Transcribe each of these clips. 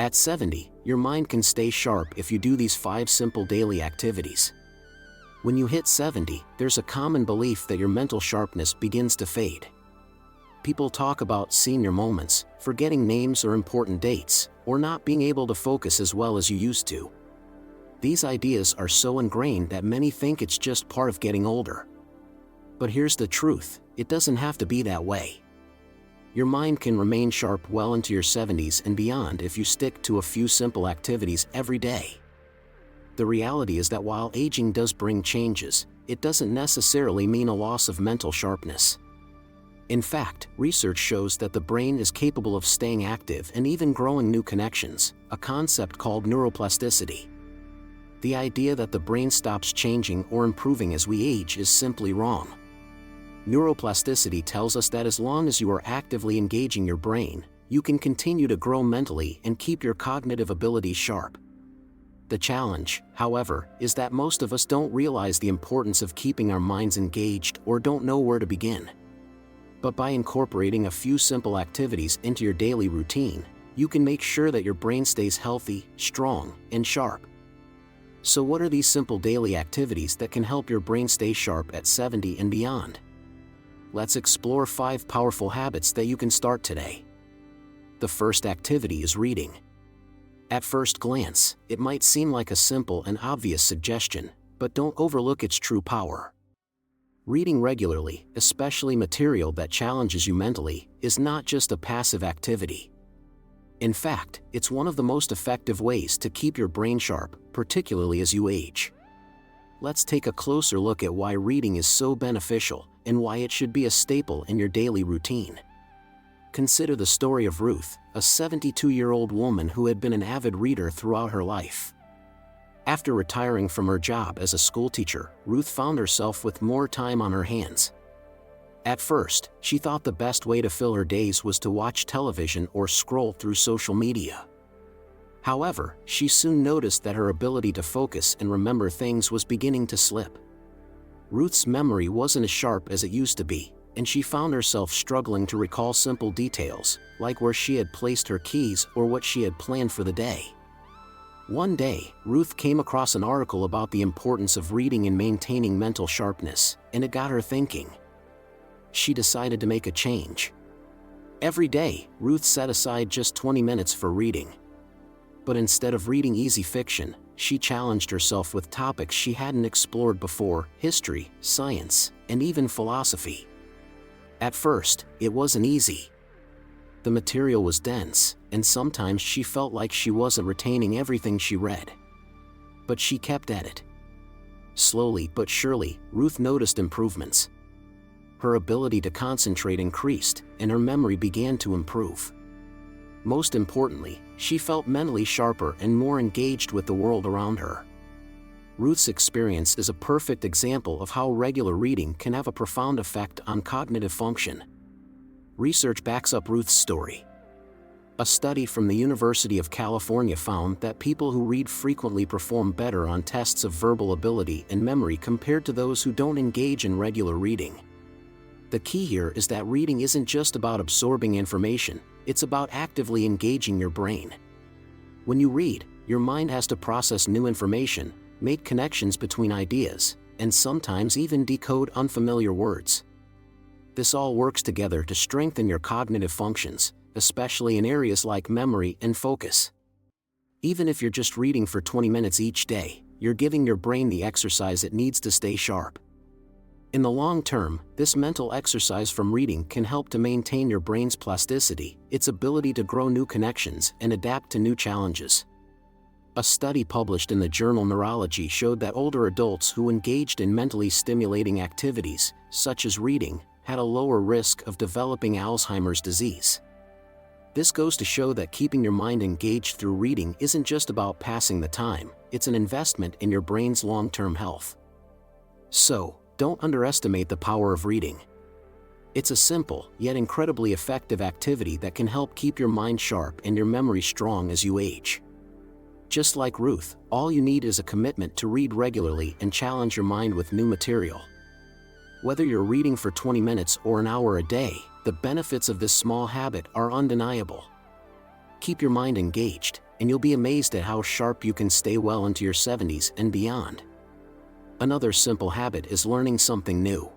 At 70, your mind can stay sharp if you do these 5 simple daily activities. When you hit 70, there's a common belief that your mental sharpness begins to fade. People talk about senior moments, forgetting names or important dates, or not being able to focus as well as you used to. These ideas are so ingrained that many think it's just part of getting older. But here's the truth, it doesn't have to be that way. Your mind can remain sharp well into your 70s and beyond if you stick to a few simple activities every day. The reality is that while aging does bring changes, it doesn't necessarily mean a loss of mental sharpness. In fact, research shows that the brain is capable of staying active and even growing new connections, a concept called neuroplasticity. The idea that the brain stops changing or improving as we age is simply wrong. Neuroplasticity tells us that as long as you are actively engaging your brain, you can continue to grow mentally and keep your cognitive abilities sharp. The challenge, however, is that most of us don't realize the importance of keeping our minds engaged or don't know where to begin. But by incorporating a few simple activities into your daily routine, you can make sure that your brain stays healthy, strong, and sharp. So what are these simple daily activities that can help your brain stay sharp at 70 and beyond? Let's explore 5 powerful habits that you can start today. The first activity is reading. At first glance, it might seem like a simple and obvious suggestion, but don't overlook its true power. Reading regularly, especially material that challenges you mentally, is not just a passive activity. In fact, it's one of the most effective ways to keep your brain sharp, particularly as you age. Let's take a closer look at why reading is so beneficial and why it should be a staple in your daily routine. Consider the story of Ruth, a 72-year-old woman who had been an avid reader throughout her life. After retiring from her job as a schoolteacher, Ruth found herself with more time on her hands. At first, she thought the best way to fill her days was to watch television or scroll through social media. However, she soon noticed that her ability to focus and remember things was beginning to slip. Ruth's memory wasn't as sharp as it used to be, and she found herself struggling to recall simple details, like where she had placed her keys or what she had planned for the day. One day, Ruth came across an article about the importance of reading and maintaining mental sharpness, and it got her thinking. She decided to make a change. Every day, Ruth set aside just 20 minutes for reading. But instead of reading easy fiction, she challenged herself with topics she hadn't explored before: history, science, and even philosophy. At first, it wasn't easy. The material was dense, and sometimes she felt like she wasn't retaining everything she read. But she kept at it. Slowly but surely, Ruth noticed improvements. Her ability to concentrate increased, and her memory began to improve. Most importantly, she felt mentally sharper and more engaged with the world around her. Ruth's experience is a perfect example of how regular reading can have a profound effect on cognitive function. Research backs up Ruth's story. A study from the University of California found that people who read frequently perform better on tests of verbal ability and memory compared to those who don't engage in regular reading. The key here is that reading isn't just about absorbing information, it's about actively engaging your brain. When you read, your mind has to process new information, make connections between ideas, and sometimes even decode unfamiliar words. This all works together to strengthen your cognitive functions, especially in areas like memory and focus. Even if you're just reading for 20 minutes each day, you're giving your brain the exercise it needs to stay sharp. In the long term, this mental exercise from reading can help to maintain your brain's plasticity, its ability to grow new connections and adapt to new challenges. A study published in the journal Neurology showed that older adults who engaged in mentally stimulating activities, such as reading, had a lower risk of developing Alzheimer's disease. This goes to show that keeping your mind engaged through reading isn't just about passing the time, it's an investment in your brain's long-term health. So, don't underestimate the power of reading. It's a simple, yet incredibly effective activity that can help keep your mind sharp and your memory strong as you age. Just like Ruth, all you need is a commitment to read regularly and challenge your mind with new material. Whether you're reading for 20 minutes or an hour a day, the benefits of this small habit are undeniable. Keep your mind engaged, and you'll be amazed at how sharp you can stay well into your 70s and beyond. Another simple habit is learning something new.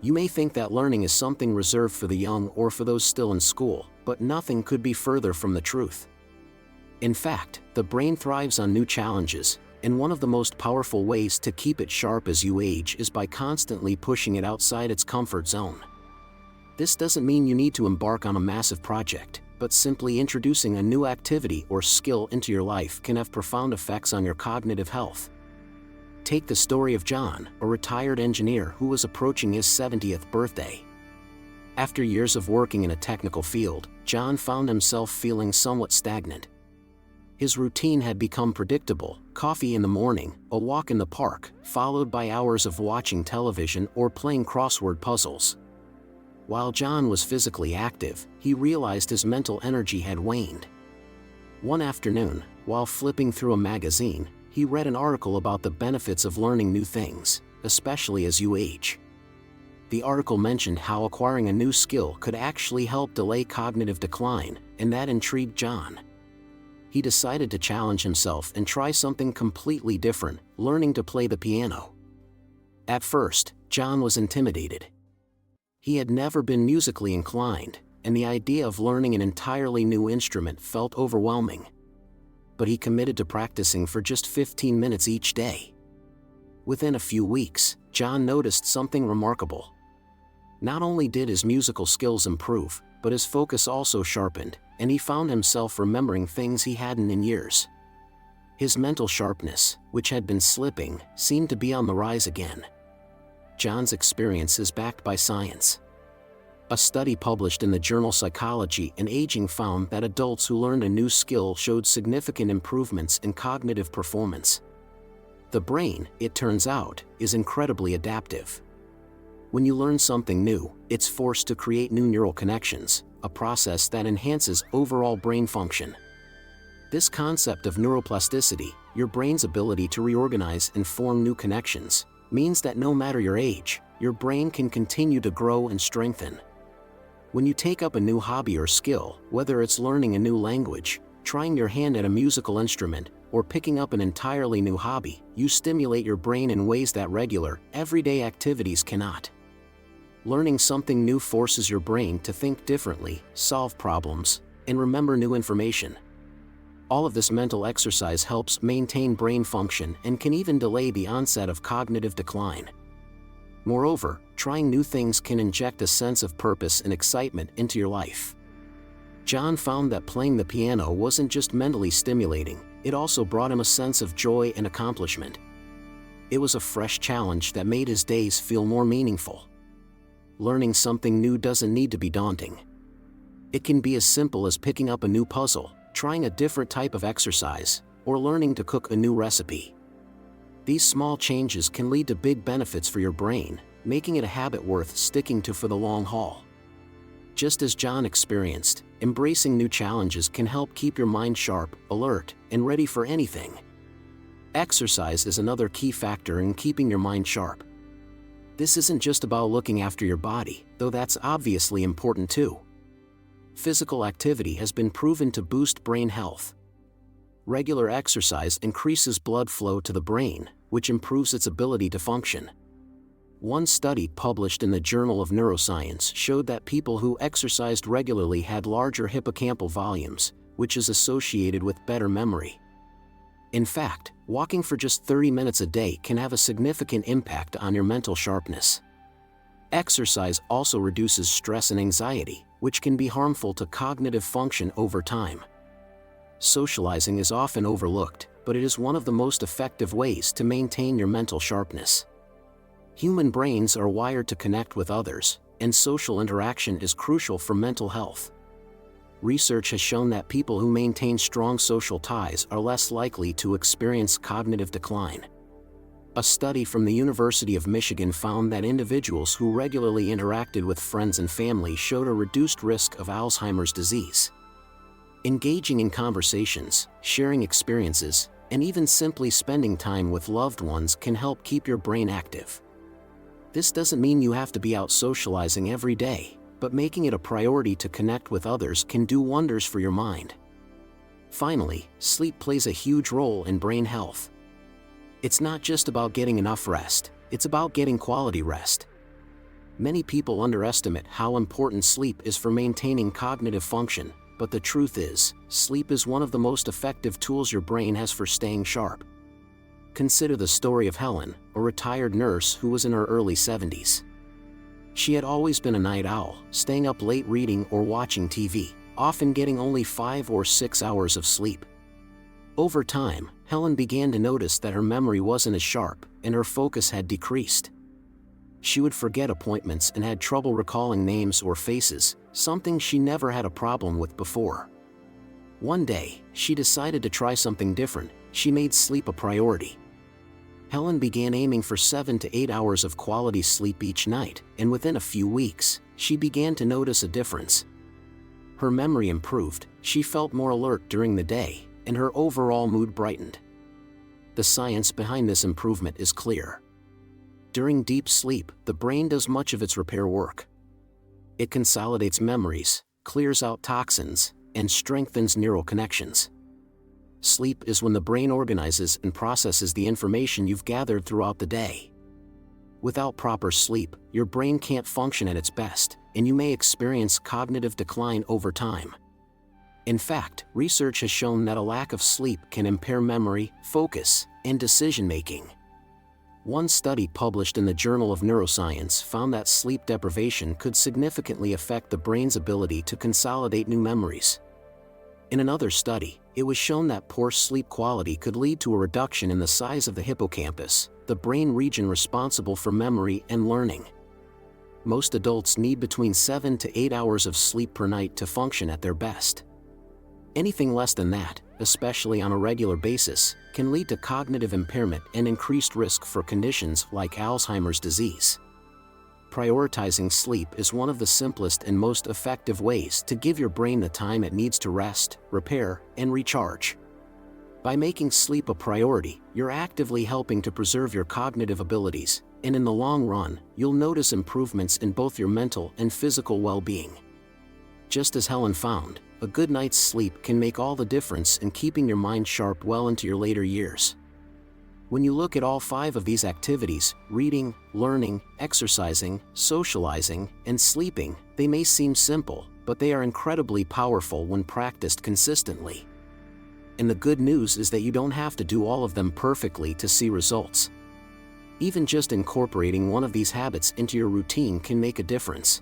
You may think that learning is something reserved for the young or for those still in school, but nothing could be further from the truth. In fact, the brain thrives on new challenges, and one of the most powerful ways to keep it sharp as you age is by constantly pushing it outside its comfort zone. This doesn't mean you need to embark on a massive project, but simply introducing a new activity or skill into your life can have profound effects on your cognitive health. Take the story of John, a retired engineer who was approaching his 70th birthday. After years of working in a technical field, John found himself feeling somewhat stagnant. His routine had become predictable: coffee in the morning, a walk in the park, followed by hours of watching television or playing crossword puzzles. While John was physically active, he realized his mental energy had waned. One afternoon, while flipping through a magazine, he read an article about the benefits of learning new things, especially as you age. The article mentioned how acquiring a new skill could actually help delay cognitive decline, and that intrigued John. He decided to challenge himself and try something completely different: learning to play the piano. At first, John was intimidated. He had never been musically inclined, and the idea of learning an entirely new instrument felt overwhelming. But he committed to practicing for just 15 minutes each day. Within a few weeks, John noticed something remarkable. Not only did his musical skills improve, but his focus also sharpened, and he found himself remembering things he hadn't in years. His mental sharpness, which had been slipping, seemed to be on the rise again. John's experience is backed by science. A study published in the journal Psychology and Aging found that adults who learned a new skill showed significant improvements in cognitive performance. The brain, it turns out, is incredibly adaptive. When you learn something new, it's forced to create new neural connections, a process that enhances overall brain function. This concept of neuroplasticity, your brain's ability to reorganize and form new connections, means that no matter your age, your brain can continue to grow and strengthen. When you take up a new hobby or skill, whether it's learning a new language, trying your hand at a musical instrument, or picking up an entirely new hobby, you stimulate your brain in ways that regular, everyday activities cannot. Learning something new forces your brain to think differently, solve problems, and remember new information. All of this mental exercise helps maintain brain function and can even delay the onset of cognitive decline. Moreover, trying new things can inject a sense of purpose and excitement into your life. John found that playing the piano wasn't just mentally stimulating, it also brought him a sense of joy and accomplishment. It was a fresh challenge that made his days feel more meaningful. Learning something new doesn't need to be daunting. It can be as simple as picking up a new puzzle, trying a different type of exercise, or learning to cook a new recipe. These small changes can lead to big benefits for your brain, making it a habit worth sticking to for the long haul. Just as John experienced, embracing new challenges can help keep your mind sharp, alert, and ready for anything. Exercise is another key factor in keeping your mind sharp. This isn't just about looking after your body, though that's obviously important too. Physical activity has been proven to boost brain health. Regular exercise increases blood flow to the brain, which improves its ability to function. One study published in the Journal of Neuroscience showed that people who exercised regularly had larger hippocampal volumes, which is associated with better memory. In fact, walking for just 30 minutes a day can have a significant impact on your mental sharpness. Exercise also reduces stress and anxiety, which can be harmful to cognitive function over time. Socializing is often overlooked, but it is one of the most effective ways to maintain your mental sharpness. Human brains are wired to connect with others, and social interaction is crucial for mental health. Research has shown that people who maintain strong social ties are less likely to experience cognitive decline. A study from the University of Michigan found that individuals who regularly interacted with friends and family showed a reduced risk of Alzheimer's disease. Engaging in conversations, sharing experiences, and even simply spending time with loved ones can help keep your brain active. This doesn't mean you have to be out socializing every day, but making it a priority to connect with others can do wonders for your mind. Finally, sleep plays a huge role in brain health. It's not just about getting enough rest, it's about getting quality rest. Many people underestimate how important sleep is for maintaining cognitive function, but the truth is, sleep is one of the most effective tools your brain has for staying sharp. Consider the story of Helen, a retired nurse who was in her early 70s. She had always been a night owl, staying up late reading or watching TV, often getting only 5 or 6 hours of sleep. Over time, Helen began to notice that her memory wasn't as sharp, and her focus had decreased. She would forget appointments and had trouble recalling names or faces, something she never had a problem with before. One day, she decided to try something different. She made sleep a priority. Helen began aiming for 7 to 8 hours of quality sleep each night, and within a few weeks, she began to notice a difference. Her memory improved, she felt more alert during the day, and her overall mood brightened. The science behind this improvement is clear. During deep sleep, the brain does much of its repair work. It consolidates memories, clears out toxins, and strengthens neural connections. Sleep is when the brain organizes and processes the information you've gathered throughout the day. Without proper sleep, your brain can't function at its best, and you may experience cognitive decline over time. In fact, research has shown that a lack of sleep can impair memory, focus, and decision-making. One study published in the Journal of Neuroscience found that sleep deprivation could significantly affect the brain's ability to consolidate new memories. In another study, it was shown that poor sleep quality could lead to a reduction in the size of the hippocampus, the brain region responsible for memory and learning. Most adults need between 7 to 8 hours of sleep per night to function at their best. Anything less than that, especially on a regular basis, can lead to cognitive impairment and increased risk for conditions like Alzheimer's disease. Prioritizing sleep is one of the simplest and most effective ways to give your brain the time it needs to rest, repair, and recharge. By making sleep a priority, you're actively helping to preserve your cognitive abilities, and in the long run, you'll notice improvements in both your mental and physical well-being. Just as Helen found, a good night's sleep can make all the difference in keeping your mind sharp well into your later years. When you look at all 5 of these activities, reading, learning, exercising, socializing, and sleeping, they may seem simple, but they are incredibly powerful when practiced consistently. And the good news is that you don't have to do all of them perfectly to see results. Even just incorporating one of these habits into your routine can make a difference.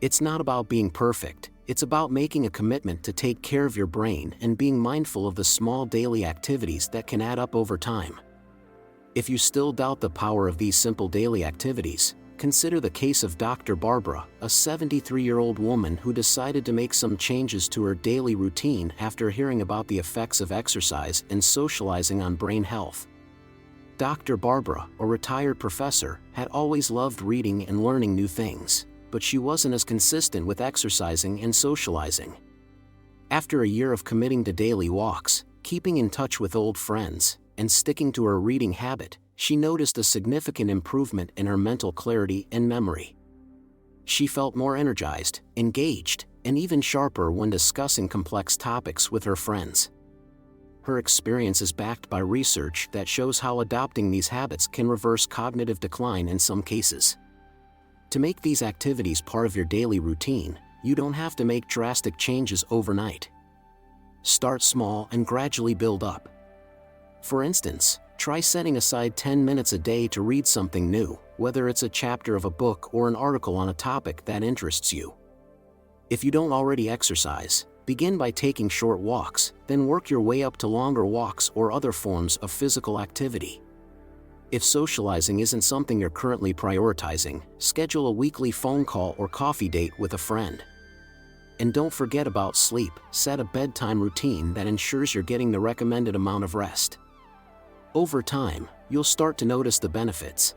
It's not about being perfect, it's about making a commitment to take care of your brain and being mindful of the small daily activities that can add up over time. If you still doubt the power of these simple daily activities, consider the case of Dr. Barbara, a 73-year-old woman who decided to make some changes to her daily routine after hearing about the effects of exercise and socializing on brain health. Dr. Barbara, a retired professor, had always loved reading and learning new things, but she wasn't as consistent with exercising and socializing. After a year of committing to daily walks, keeping in touch with old friends, and sticking to her reading habit, she noticed a significant improvement in her mental clarity and memory. She felt more energized, engaged, and even sharper when discussing complex topics with her friends. Her experience is backed by research that shows how adopting these habits can reverse cognitive decline in some cases. To make these activities part of your daily routine, you don't have to make drastic changes overnight. Start small and gradually build up. For instance, try setting aside 10 minutes a day to read something new, whether it's a chapter of a book or an article on a topic that interests you. If you don't already exercise, begin by taking short walks, then work your way up to longer walks or other forms of physical activity. If socializing isn't something you're currently prioritizing, schedule a weekly phone call or coffee date with a friend. And don't forget about sleep, set a bedtime routine that ensures you're getting the recommended amount of rest. Over time, you'll start to notice the benefits.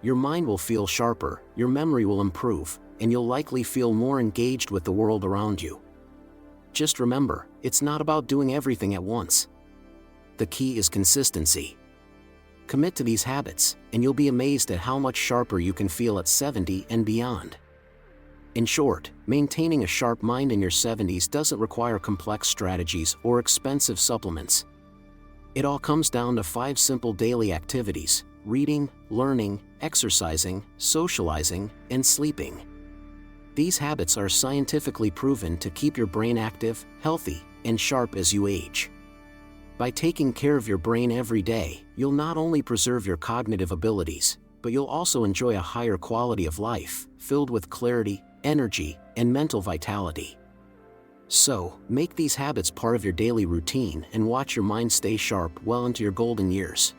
Your mind will feel sharper, your memory will improve, and you'll likely feel more engaged with the world around you. Just remember, it's not about doing everything at once. The key is consistency. Commit to these habits, and you'll be amazed at how much sharper you can feel at 70 and beyond. In short, maintaining a sharp mind in your 70s doesn't require complex strategies or expensive supplements. It all comes down to 5 simple daily activities: reading, learning, exercising, socializing, and sleeping. These habits are scientifically proven to keep your brain active, healthy, and sharp as you age. By taking care of your brain every day, you'll not only preserve your cognitive abilities, but you'll also enjoy a higher quality of life, filled with clarity, energy, and mental vitality. So, make these habits part of your daily routine and watch your mind stay sharp well into your golden years.